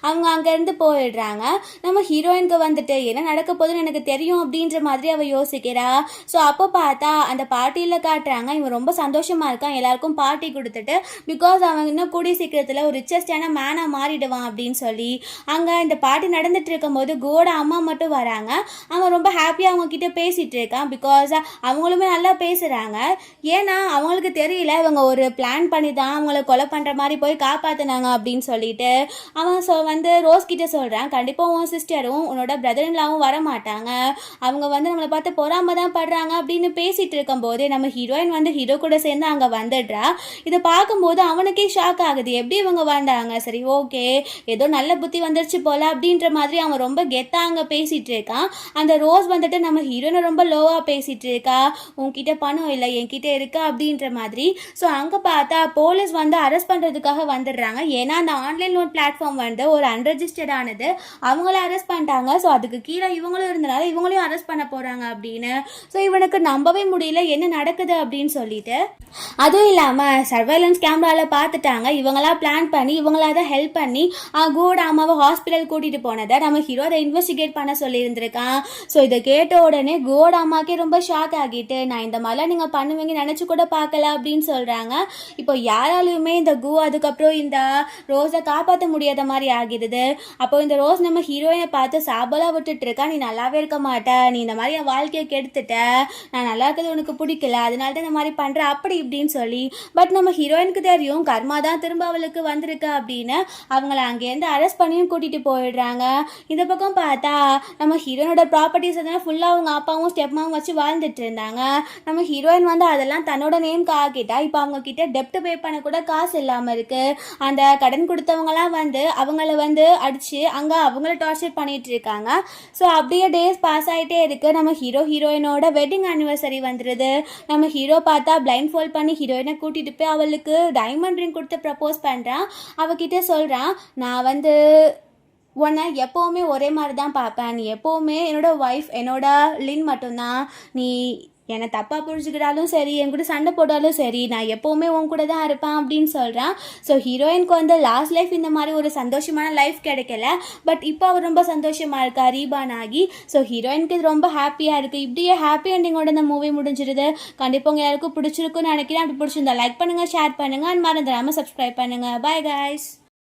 அவங்க அங்கேருந்து போயிடுறாங்க. நம்ம ஹீரோயினுக்கு வந்துட்டு என்ன நடக்க போகுதுன்னு எனக்கு தெரியும் அப்படின்ற மாதிரி அவள் யோசிக்கிறா. ஸோ அப்போ பார்த்தா அந்த பார்ட்டியில் காட்டுறாங்க, இவன் ரொம்ப சந்தோஷமாக இருக்கான், எல்லாருக்கும் பார்ட்டி கொடுத்துட்டு, பிகாஸ் அவன் இன்னும் கூடிய சீக்கிரத்தில் ஒரு ரிச்சஸ்டான மேனாக மாறிடுவான் அப்படின்னு சொல்லி. அங்கே இந்த பார்ட்டி நடந்துட்டு இருக்கும்போது கோட அம்மா மட்டும் வராங்க. அவன் ரொம்ப ஹாப்பியாக அவங்க கிட்ட பேசிகிட்டு இருக்கான், பிகாஸ் அவங்களுமே நல்லா பேசுகிறாங்க. ஏன்னா அவங்களுக்கு தெரியல இவங்க ஒரு பிளான் பண்ணி தான் அவங்கள கொலை பண்ணுற மாதிரி போய் காப்பாற்றினாங்க அப்படின்னு சொல்லிட்டு. அவன் வந்து ரோஸ் கிட்ட சொல்கிறான், கண்டிப்பாக உன் சிஸ்டரும் உன்னோட பிரதர்லாவும் வர மாட்டாங்க, அவங்க வந்து நம்மளை பார்த்து பொறாம தான் படுறாங்க அப்படின்னு பேசிகிட்டு இருக்கும்போது நம்ம ஹீரோயின் வந்து ஹீரோ கூட சேர்ந்து அங்கே வந்துடுறா. இதை பார்க்கும்போது அவனுக்கே ஷாக் ஆகுது, எப்படி இவங்க வந்தாங்க, சரி ஓகே ஏதோ நல்ல புத்தி வந்துருச்சு போல அப்படின்ற மாதிரி அவன் ரொம்ப கெத்தாக அங்கே பேசிகிட்டு இருக்கான். அந்த ரோஸ் வந்துட்டு நம்ம ஹீரோயினை ரொம்ப லோவாக பேசிகிட்டு இருக்கா, உன்கிட்ட பணம் இல்லை என்கிட்ட இருக்கா அப்படின்ற மாதிரி. ஸோ அங்கே பார்த்தா போலீஸ் வந்து அரெஸ்ட் பண்ணுறதுக்காக வந்துடுறாங்க. ஏன்னா அந்த ஆன்லைன் லோன் பிளாட்ஃபார்ம் வந்து ஒரு அன்ரெஜிஸ்டர்ட் ஆனது, அவங்கள அரெஸ்ட் பண்ணிட்டாங்க. ஸோ அதுக்கு கீழே இவங்களும் இருந்தனால இவங்களையும் அரெஸ்ட் பண்ண போகிறாங்க அப்படின்னு. ஸோ இவனுக்கு நம்பவே முடியல என்ன நடக்குது அப்படின்னு சொல்லிட்டு. அதுவும் இல்லாமல் சர்வைலன்ஸ் கேமராவில் பார்த்துட்டாங்க, இவங்களா பிளான் பண்ணி இவங்களா தான் ஹெல்ப் பண்ணி கோட அம்மாவை ஹாஸ்பிட்டல் கூட்டிகிட்டு போனதை நம்ம ஹீரோ அதை இன்வெஸ்டிகேட் பண்ண சொல்லியிருந்திருக்கான். ஸோ இதை கேட்ட உடனே கோட அம்மாக்கே ரொம்ப ஷாக் ஆகிட்டு, நான் இந்த மாதிரிலாம் நீங்கள் பண்ணுவீங்க நினச்சி கூட பார்க்கல அப்படின்னு சொல்கிறாங்க. இப்போ யாராலையுமே இந்த அதுக்கப்புறம் இந்த ரோஸை காப்பாற்ற முடியாத மாதிரி ஆகிடுது. அப்போ இந்த ரோஸ் நம்ம ஹீரோயினை பார்த்து சாபலா விட்டுட்டு இருக்கா, நீ நல்லாவே இருக்க மாட்ட, நீ இந்த மாதிரி என் வாழ்க்கையை கெடுத்துட்ட, நான் நல்லா இருக்கிறது உனக்கு பிடிக்கல, அதனால தான் இந்த மாதிரி பண்ணுற அப்படி இப்படின்னு சொல்லி. பட் நம்ம ஹீரோயினுக்கு தெரியும் கர்மா தான் திரும்ப அவளுக்கு வந்திருக்கு அப்படின்னு. அவங்கள அங்கேருந்து அரெஸ்ட் பண்ணியும் கூட்டிகிட்டு போயிடுறாங்க. இந்த பக்கம் பார்த்தா நம்ம ஹீரோயினோட ப்ராப்பர்ட்டிஸ் எல்லாம் ஃபுல்லாக அவங்க அப்பாவும் ஸ்டெப்மாவும் வச்சு வாழ்ந்துட்டு இருந்தாங்க. நம்ம ஹீரோயின் வந்து அதெல்லாம் தன்னோட நேம்க்கு ஆக்கிட்டா. இப்போ அவங்க கிட்ட டெப்ட் பே பண்ண கூட காசு இல்லாமல் இருக்குது. அந்த கடன் கொடுத்தவங்களாம் வந்து அவங்கள வந்து அடித்து அங்கே அவங்கள டார்ச்சர் பண்ணிகிட்டு இருக்காங்க. ஸோ அப்படியே டேஸ் பாஸ் ஆகிட்டே இருக்குது. நம்ம ஹீரோயினோட வெட்டிங் ஆனிவர்சரி வந்துடுது. நம்ம ஹீரோ பார்த்தா பிளைண்ட் ஃபோல்ட் பண்ணி ஹீரோயினை கூட்டிகிட்டு போய் அவளுக்கு டைமண்ட் ரிங் கொடுத்து ப்ரப்போஸ் பண்ணுறான். அவகிட்ட சொல்கிறான், நான் உன்னை எப்போவுமே ஒரே மாதிரி தான் பார்ப்பேன். நீ எப்போவுமே என்னோடய ஒய்ஃப், என்னோட லின் மட்டும்தான். நீ என்னை தப்பாக புரிஞ்சுக்கிட்டாலும் சரி, என் கூட சண்டை போட்டாலும் சரி, நான் எப்போவுமே உன் கூட தான் இருப்பேன் அப்படின்னு சொல்கிறான். ஸோ ஹீரோயினுக்கு லாஸ்ட் லைஃப் இந்த மாதிரி ஒரு சந்தோஷமான லைஃப் கிடைக்கல. பட் இப்போ அவர் ரொம்ப சந்தோஷமாக இருக்கா ரீபான் ஆகி. ஸோ ஹீரோயினுக்கு இது ரொம்ப ஹாப்பியாக இருக்குது. இப்படியே ஹாப்பி எண்டிங்கோட இந்த மூவி முடிஞ்சிருது. கண்டிப்பாக உங்கள் எல்லாருக்கும் பிடிச்சிருக்குன்னு நினைக்கிறேன். அப்படி பிடிச்சிருந்தா லைக் பண்ணுங்கள், ஷேர் பண்ணுங்கள், அண்ட் மறந்துடாமல் சப்ஸ்கிரைப் பண்ணுங்கள். Bye guys.